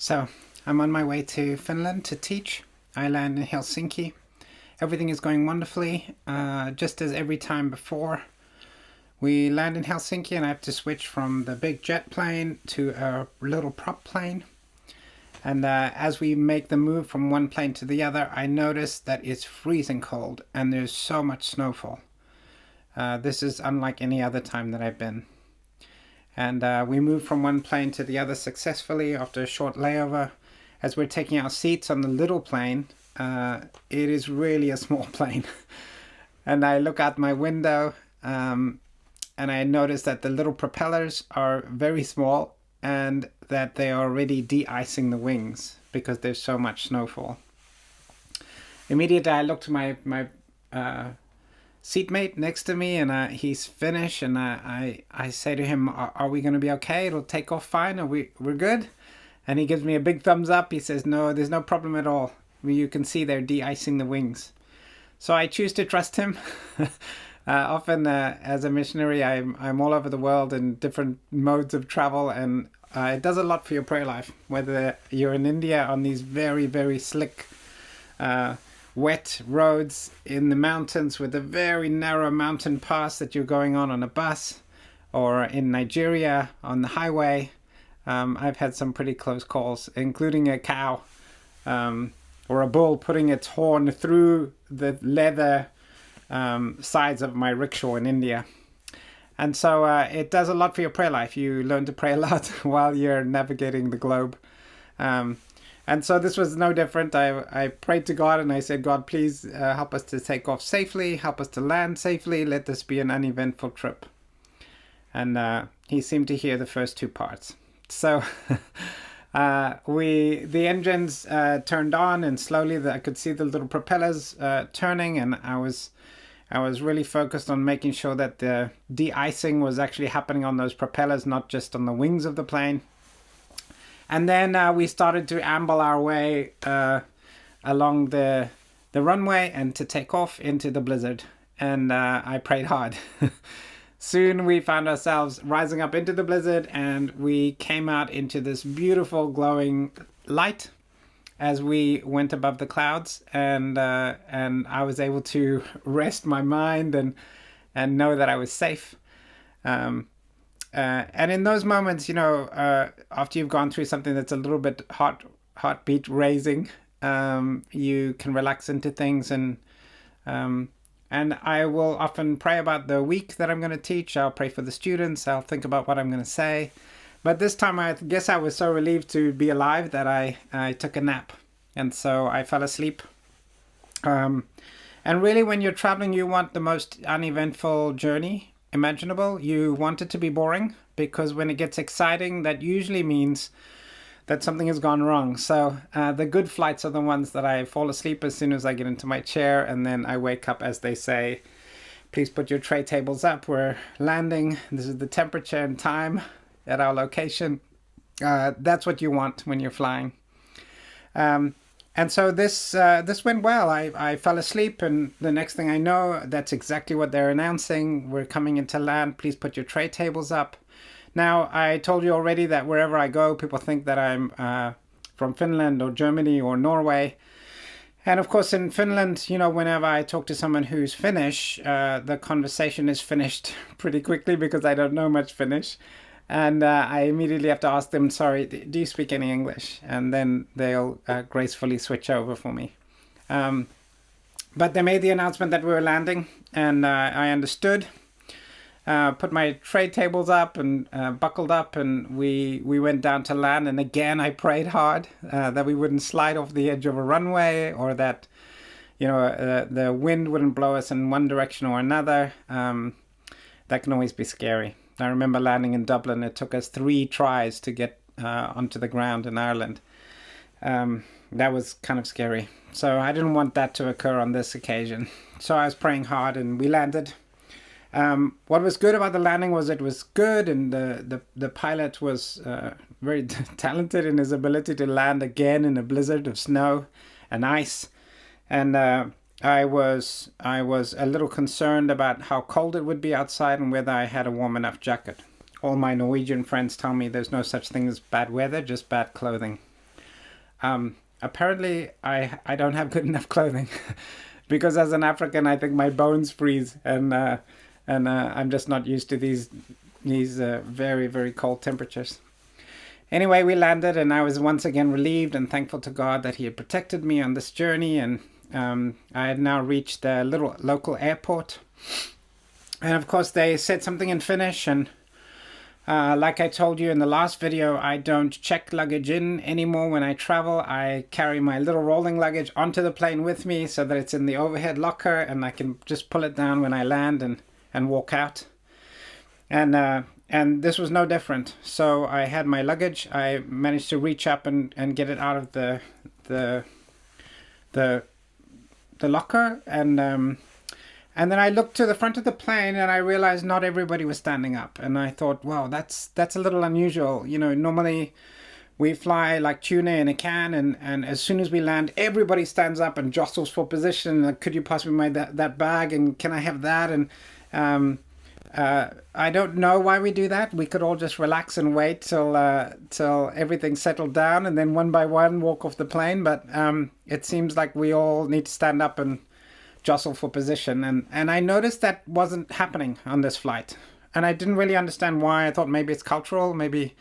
So I'm on my way to Finland to teach. I land in Helsinki. Everything is going wonderfully, just as every time before. We land in Helsinki and I have to switch from the big jet plane to a little prop plane. And as we make the move from one plane to the other, I notice that it's freezing cold and there's so much snowfall. This is unlike any other time that I've been. And we moved from one plane to the other successfully after a short layover. As we're taking our seats on the little plane, it is really a small plane. And I look out my window and I notice that the little propellers are very small and that they are already de-icing the wings because there's so much snowfall. Immediately I look to my seatmate next to me, and he's Finnish, and I say to him, are we going to be okay? It'll take off fine? We're good? And he gives me a big thumbs up. He says, no, there's no problem at all. You can see they're de-icing the wings. So I choose to trust him. Often as a missionary, I'm all over the world in different modes of travel, and it does a lot for your prayer life. Whether you're in India on these very, very slick wet roads in the mountains with a very narrow mountain pass that you're going on a bus, or in Nigeria on the highway. I've had some pretty close calls, including a cow or a bull putting its horn through the leather sides of my rickshaw in India. And so it does a lot for your prayer life. You learn to pray a lot while you're navigating the globe. And so this was no different. I prayed to God and I said, God, please help us to take off safely, help us to land safely. Let this be an uneventful trip. And he seemed to hear the first two parts. So the engines turned on, and slowly I could see the little propellers turning, and I was really focused on making sure that the de-icing was actually happening on those propellers, not just on the wings of the plane. And then we started to amble our way along the runway and to take off into the blizzard. And I prayed hard. Soon we found ourselves rising up into the blizzard, and we came out into this beautiful glowing light as we went above the clouds. And I was able to rest my mind and know that I was safe. And in those moments, after you've gone through something that's a little bit heartbeat raising, you can relax into things. And I will often pray about the week that I'm going to teach. I'll pray for the students. I'll think about what I'm going to say. But this time, I guess I was so relieved to be alive that I took a nap. And so I fell asleep. And really, when you're traveling, you want the most uneventful journey imaginable. You want it to be boring, because when it gets exciting, that usually means that something has gone wrong. So the good flights are the ones that I fall asleep as soon as I get into my chair, and then I wake up as they say, please put your tray tables up. We're landing. This is the temperature and time at our location. That's what you want when you're flying. And so this went well. I fell asleep, and the next thing I know, that's exactly what they're announcing. We're coming into land. Please put your tray tables up. Now, I told you already that wherever I go, people think that I'm from Finland or Germany or Norway. And of course, in Finland, whenever I talk to someone who's Finnish, the conversation is finished pretty quickly because I don't know much Finnish. And I immediately have to ask them, sorry, do you speak any English? And then they'll gracefully switch over for me. But they made the announcement that we were landing, and I understood. Put my tray tables up and buckled up, and we went down to land. And again, I prayed hard that we wouldn't slide off the edge of a runway, or that the wind wouldn't blow us in one direction or another. That can always be scary. I remember landing in Dublin. It took us 3 tries to get onto the ground in Ireland. That was kind of scary. So I didn't want that to occur on this occasion. So I was praying hard, and we landed. What was good about the landing was it was good, and the pilot was very talented in his ability to land again in a blizzard of snow and ice. And I was a little concerned about how cold it would be outside and whether I had a warm enough jacket. All my Norwegian friends tell me there's no such thing as bad weather, just bad clothing. Apparently I don't have good enough clothing because as an African, I think my bones freeze, and I'm just not used to these very, very cold temperatures. Anyway, we landed, and I was once again relieved and thankful to God that He had protected me on this journey. And I had now reached the little local airport. And of course, they said something in Finnish. And like I told you in the last video, I don't check luggage in anymore when I travel. I carry my little rolling luggage onto the plane with me so that it's in the overhead locker, and I can just pull it down when I land and walk out. And this was no different. So I had my luggage. I managed to reach up and get it out of the locker, and then I looked to the front of the plane, and I realized not everybody was standing up. And I thought, wow, that's a little unusual. You know, normally we fly like tuna in a can, and as soon as we land, everybody stands up and jostles for position. Like, could you possibly make that bag, and can I have that? And I don't know why we do that. We could all just relax and wait till everything settled down, and then one by one walk off the plane. But it seems like we all need to stand up and jostle for position. And I noticed that wasn't happening on this flight. And I didn't really understand why. I thought maybe it's cultural. Maybe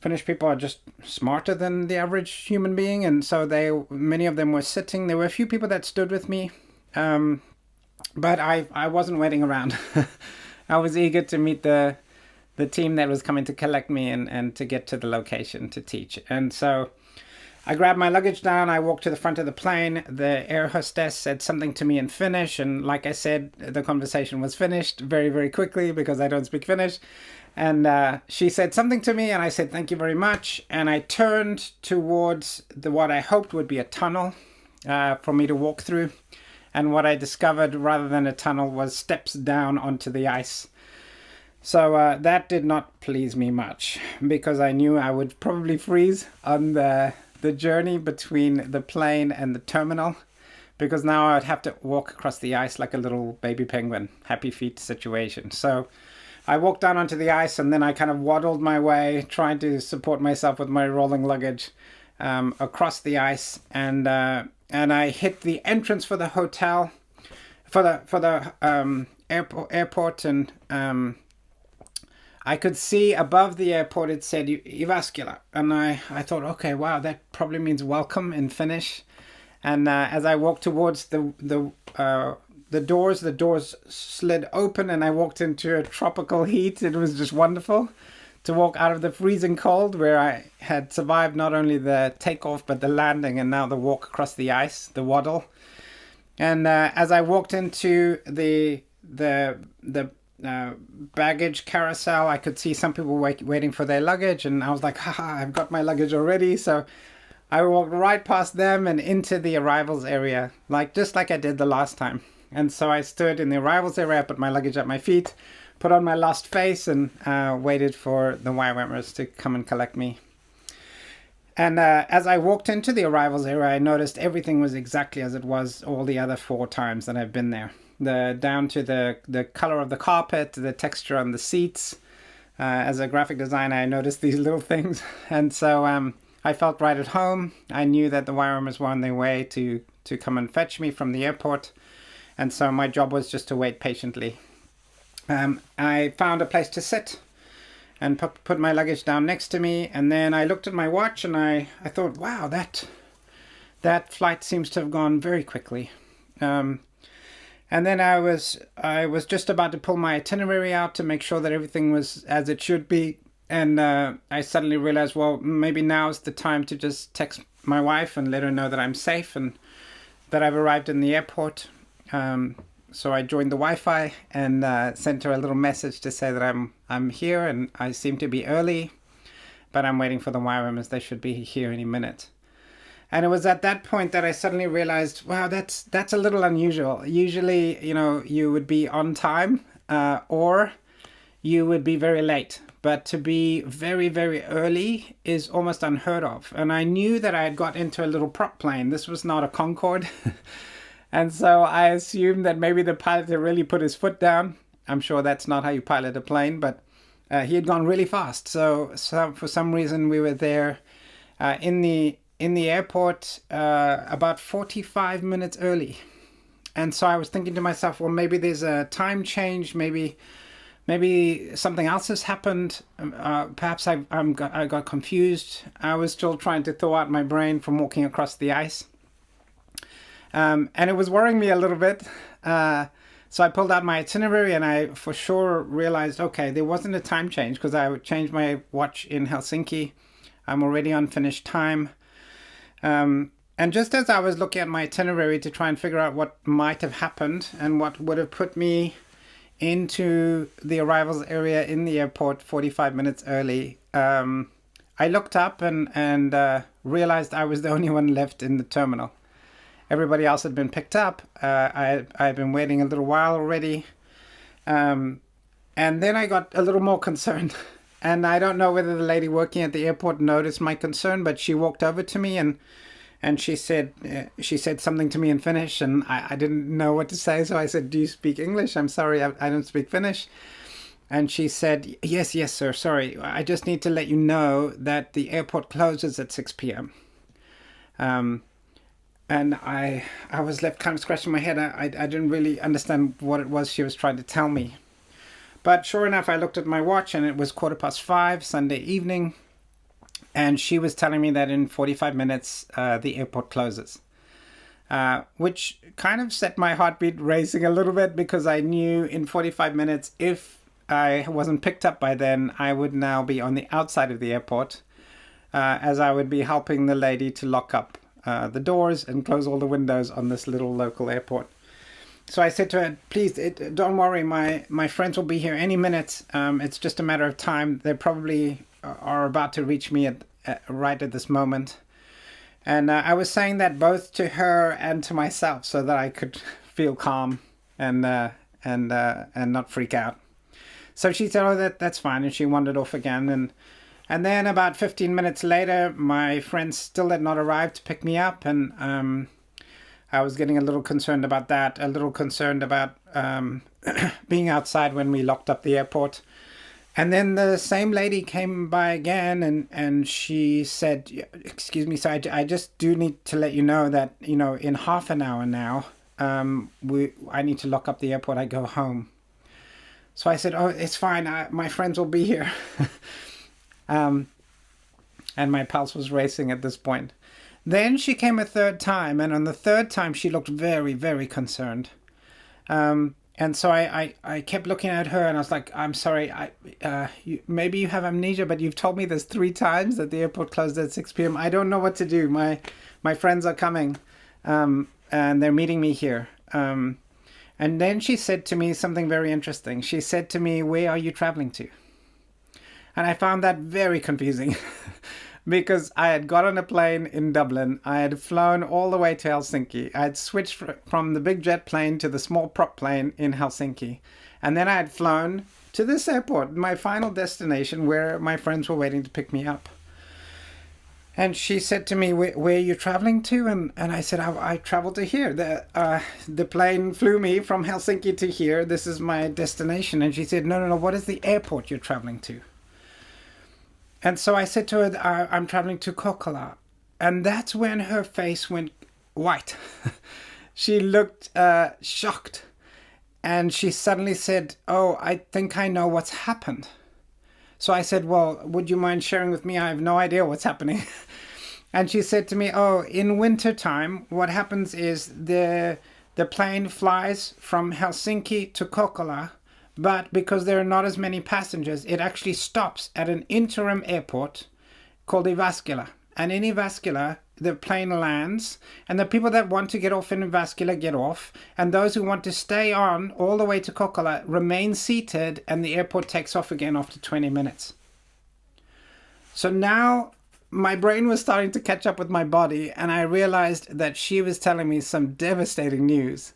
Finnish people are just smarter than the average human being. And so many of them were sitting. There were a few people that stood with me. But I wasn't waiting around. I was eager to meet the team that was coming to collect me and to get to the location to teach. And so I grabbed my luggage down. I walked to the front of the plane. The air hostess said something to me in Finnish. And like I said, the conversation was finished very, very quickly because I don't speak Finnish. And she said something to me, and I said, thank you very much. And I turned towards what I hoped would be a tunnel for me to walk through. And what I discovered, rather than a tunnel, was steps down onto the ice. So that did not please me much, because I knew I would probably freeze on the journey between the plane and the terminal, because now I would have to walk across the ice like a little baby penguin, happy feet situation. So I walked down onto the ice, and then I kind of waddled my way, trying to support myself with my rolling luggage across the ice, and I hit the entrance for the hotel, for the airport, and I could see above the airport it said Jyväskylä, and I thought, okay, wow, that probably means welcome in Finnish. And as I walked towards the doors slid open, and I walked into a tropical heat. It was just wonderful to walk out of the freezing cold, where I had survived not only the takeoff but the landing, and now the walk across the ice, the waddle. And as I walked into the baggage carousel, I could see some people waiting for their luggage, and I was like, haha, I've got my luggage already. So I walked right past them and into the arrivals area, just like I did the last time. And so I stood in the arrivals area, I put my luggage at my feet, put on my lost face, and waited for the YWAMers to come and collect me. And as I walked into the arrivals area, I noticed everything was exactly as it was all the other 4 times that I've been there. Down to the color of the carpet, the texture on the seats. As a graphic designer, I noticed these little things. And so I felt right at home. I knew that the YWAMers were on their way to come and fetch me from the airport. And so my job was just to wait patiently. I found a place to sit and put my luggage down next to me, and then I looked at my watch, and I thought, wow, that flight seems to have gone very quickly. And then I was just about to pull my itinerary out to make sure that everything was as it should be, and I suddenly realized, well, maybe now's the time to just text my wife and let her know that I'm safe and that I've arrived in the airport. So I joined the Wi-Fi and sent her a little message to say that I'm here, and I seem to be early, but I'm waiting for the YWAMers. They should be here any minute. And it was at that point that I suddenly realized, wow, that's a little unusual. Usually, you would be on time or you would be very late. But to be very, very early is almost unheard of. And I knew that I had got into a little prop plane. This was not a Concorde. And so I assumed that maybe the pilot had really put his foot down. I'm sure that's not how you pilot a plane, but he had gone really fast. So for some reason we were there in in the airport about 45 minutes early. And so I was thinking to myself, well, maybe there's a time change, maybe something else has happened. Perhaps I got confused. I was still trying to thaw out my brain from walking across the ice. And it was worrying me a little bit. So I pulled out my itinerary and I for sure realized, okay, there wasn't a time change because I changed my watch in Helsinki. I'm already on finished time. And just as I was looking at my itinerary to try and figure out what might have happened and what would have put me into the arrivals area in the airport 45 minutes early, I looked up and realized I was the only one left in the terminal. Everybody else had been picked up. I'd been waiting a little while already. And then I got a little more concerned. And I don't know whether the lady working at the airport noticed my concern, but she walked over to me and she said something to me in Finnish, and I didn't know what to say. So I said, "Do you speak English? I'm sorry, I don't speak Finnish." And she said, yes, sir, sorry. I just need to let you know that the airport closes at 6 p.m. And I was left kind of scratching my head. I didn't really understand what it was she was trying to tell me. But sure enough, I looked at my watch and it was 5:15 Sunday evening. And she was telling me that in 45 minutes, the airport closes. Which kind of set my heartbeat racing a little bit because I knew in 45 minutes, if I wasn't picked up by then, I would now be on the outside of the airport, as I would be helping the lady to lock up the doors and close all the windows on this little local airport. So I said to her, please, don't worry, my friends will be here any minute. It's just a matter of time. They probably are about to reach me right at this moment. And I was saying that both to her and to myself so that I could feel calm and not freak out. So she said, oh, that's fine. And she wandered off again. And then about 15 minutes later, my friends still had not arrived to pick me up. And I was getting a little concerned about that, a little concerned about being outside when we locked up the airport. And then the same lady came by again and she said, excuse me, so I just do need to let you know that, in half an hour now, I need to lock up the airport. I go home. So I said, oh, it's fine. My friends will be here. And my pulse was racing at this point. Then she came a third time, and on the third time she looked very, very concerned. And so I kept looking at her, and I was like, I'm sorry, maybe you have amnesia, but you've told me this 3 times that the airport closed at 6 p.m. I don't know what to do. My friends are coming, and they're meeting me here. And then she said to me something very interesting. She said to me, where are you traveling to? And I found that very confusing. Because I had got on a plane in Dublin, I had flown all the way to Helsinki. I had switched from the big jet plane to the small prop plane in Helsinki. And then I had flown to this airport, my final destination, where my friends were waiting to pick me up. And she said to me, where are you traveling to? And I said, I traveled to here. The plane flew me from Helsinki to here. This is my destination. And she said, no, what is the airport you're traveling to? And so I said to her, I'm traveling to Kokkola. And that's when her face went white. She looked shocked. And she suddenly said, oh, I think I know what's happened. So I said, well, would you mind sharing with me? I have no idea what's happening. And she said to me, oh, in winter time, what happens is the plane flies from Helsinki to Kokkola. But because there are not as many passengers, it actually stops at an interim airport called Jyväskylä. And in Jyväskylä, the plane lands, and the people that want to get off in Jyväskylä get off, and those who want to stay on all the way to Kokkola remain seated, and the airport takes off again after 20 minutes. So now my brain was starting to catch up with my body, and I realized that she was telling me some devastating news.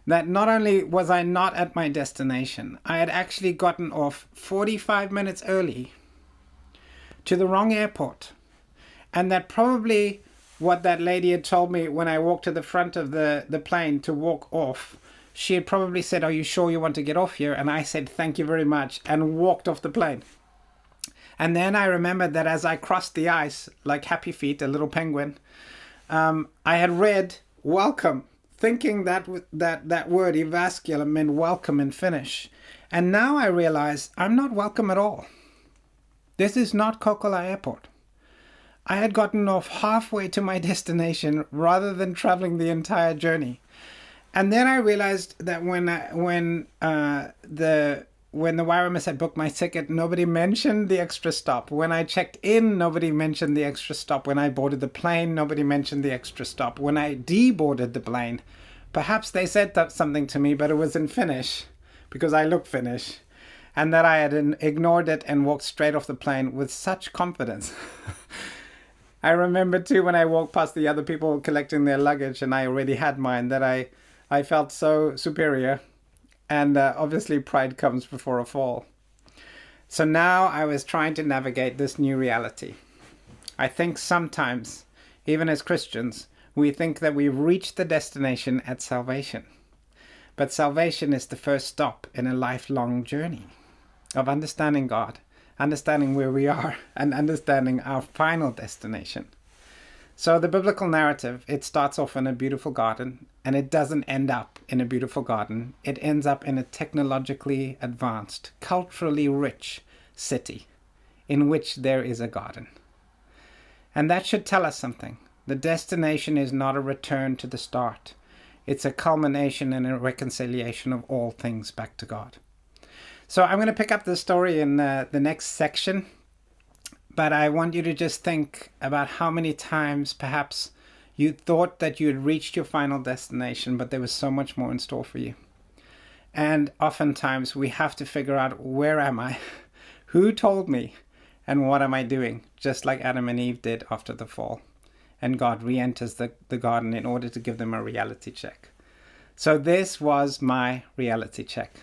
That not only was I not at my destination, I had actually gotten off 45 minutes early to the wrong airport. And that probably what that lady had told me when I walked to the front of the plane to walk off, she had probably said, are you sure you want to get off here? And I said, thank you very much, and walked off the plane. And then I remembered that as I crossed the ice, like Happy Feet, a little penguin, I had read welcome, thinking that that word evascula meant welcome in Finnish. And now I realize I'm not welcome at all. This is not Kokkola Airport. I had gotten off halfway to my destination rather than traveling the entire journey. And then I realized that when the wireless had booked my ticket, nobody mentioned the extra stop. When I checked in, nobody mentioned the extra stop. When I boarded the plane, nobody mentioned the extra stop. When I deboarded the plane, perhaps they said something to me, but it was in Finnish, because I look Finnish. And that I had ignored it and walked straight off the plane with such confidence. I remember too when I walked past the other people collecting their luggage and I already had mine, that I felt so superior. And obviously pride comes before a fall. So now I was trying to navigate this new reality. I think sometimes, even as Christians, we think that we've reached the destination at salvation. But salvation is the first stop in a lifelong journey of understanding God, understanding where we are, and understanding our final destination. So the biblical narrative, it starts off in a beautiful garden, and it doesn't end up in a beautiful garden. It ends up in a technologically advanced, culturally rich city in which there is a garden. And that should tell us something. The destination is not a return to the start. It's a culmination and a reconciliation of all things back to God. So I'm going to pick up the story in the next section, but I want you to just think about how many times perhaps you thought that you had reached your final destination, but there was so much more in store for you. And oftentimes we have to figure out, where am I? Who told me? And what am I doing? Just like Adam and Eve did after the fall. And God re-enters the garden in order to give them a reality check. So this was my reality check.